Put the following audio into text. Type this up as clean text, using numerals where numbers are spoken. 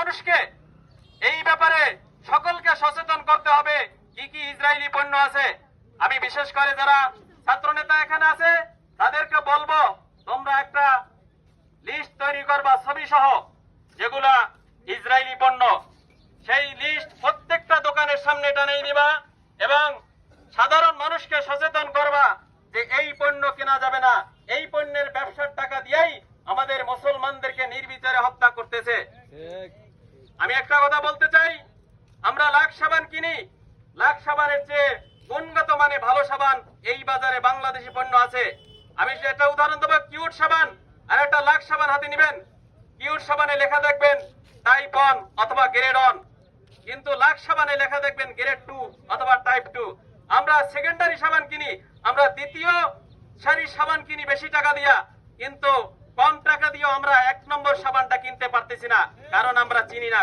মানুষকে এই ব্যাপারে সকলকে সচেতন করতে হবে কি কি ইসরায়েলি পণ্য আছে। আমি বিশেষ করে যারা ছাত্র নেতা এখানে আছে তাদেরকে বলবো, তোমরা একটা লিস্ট তৈরি করবা ছবি সহ, যেগুলা ইসরায়েলি পণ্য, সেই লিস্ট প্রত্যেকটা দোকানের সামনে টানিয়ে দিবা এবং সাধারণ মানুষকে সচেতন করবা যে এই পণ্য কেনা যাবে না, এই পণ্যের ব্যবসার টাকা দিয়েই আমাদের মুসলমানদেরকে নির্বিচারে হত্যা করতেছে। আমি একটা কথা বলতে চাই, আমরা লাক্স সাবান কিনি, লাক্স সাবানের চেয়ে গুণগত মানে ভালো সাবান এই বাজারে বাংলাদেশি পণ্য আছে। আমি একটা উদাহরণ দেবো, কিউট সাবান আর একটা লাক্স সাবান হাতে নিবেন, কিউট সাবানে লেখা দেখবেন টাইপ 1 অথবা গ্রেড 1, কিন্তু লাক্স সাবানে লেখা দেখবেন গ্রেড 2 অথবা টাইপ 2। আমরা সেকেন্ডারি সাবান কিনি, আমরা দ্বিতীয় সারির সাবান কিনি বেশি টাকা দিয়া, কিন্তু কম টাকা দিয়েও আমরা 1 নম্বর সাবানটা কিনতে পারতেছি না, কারণ আমরা চিনি না।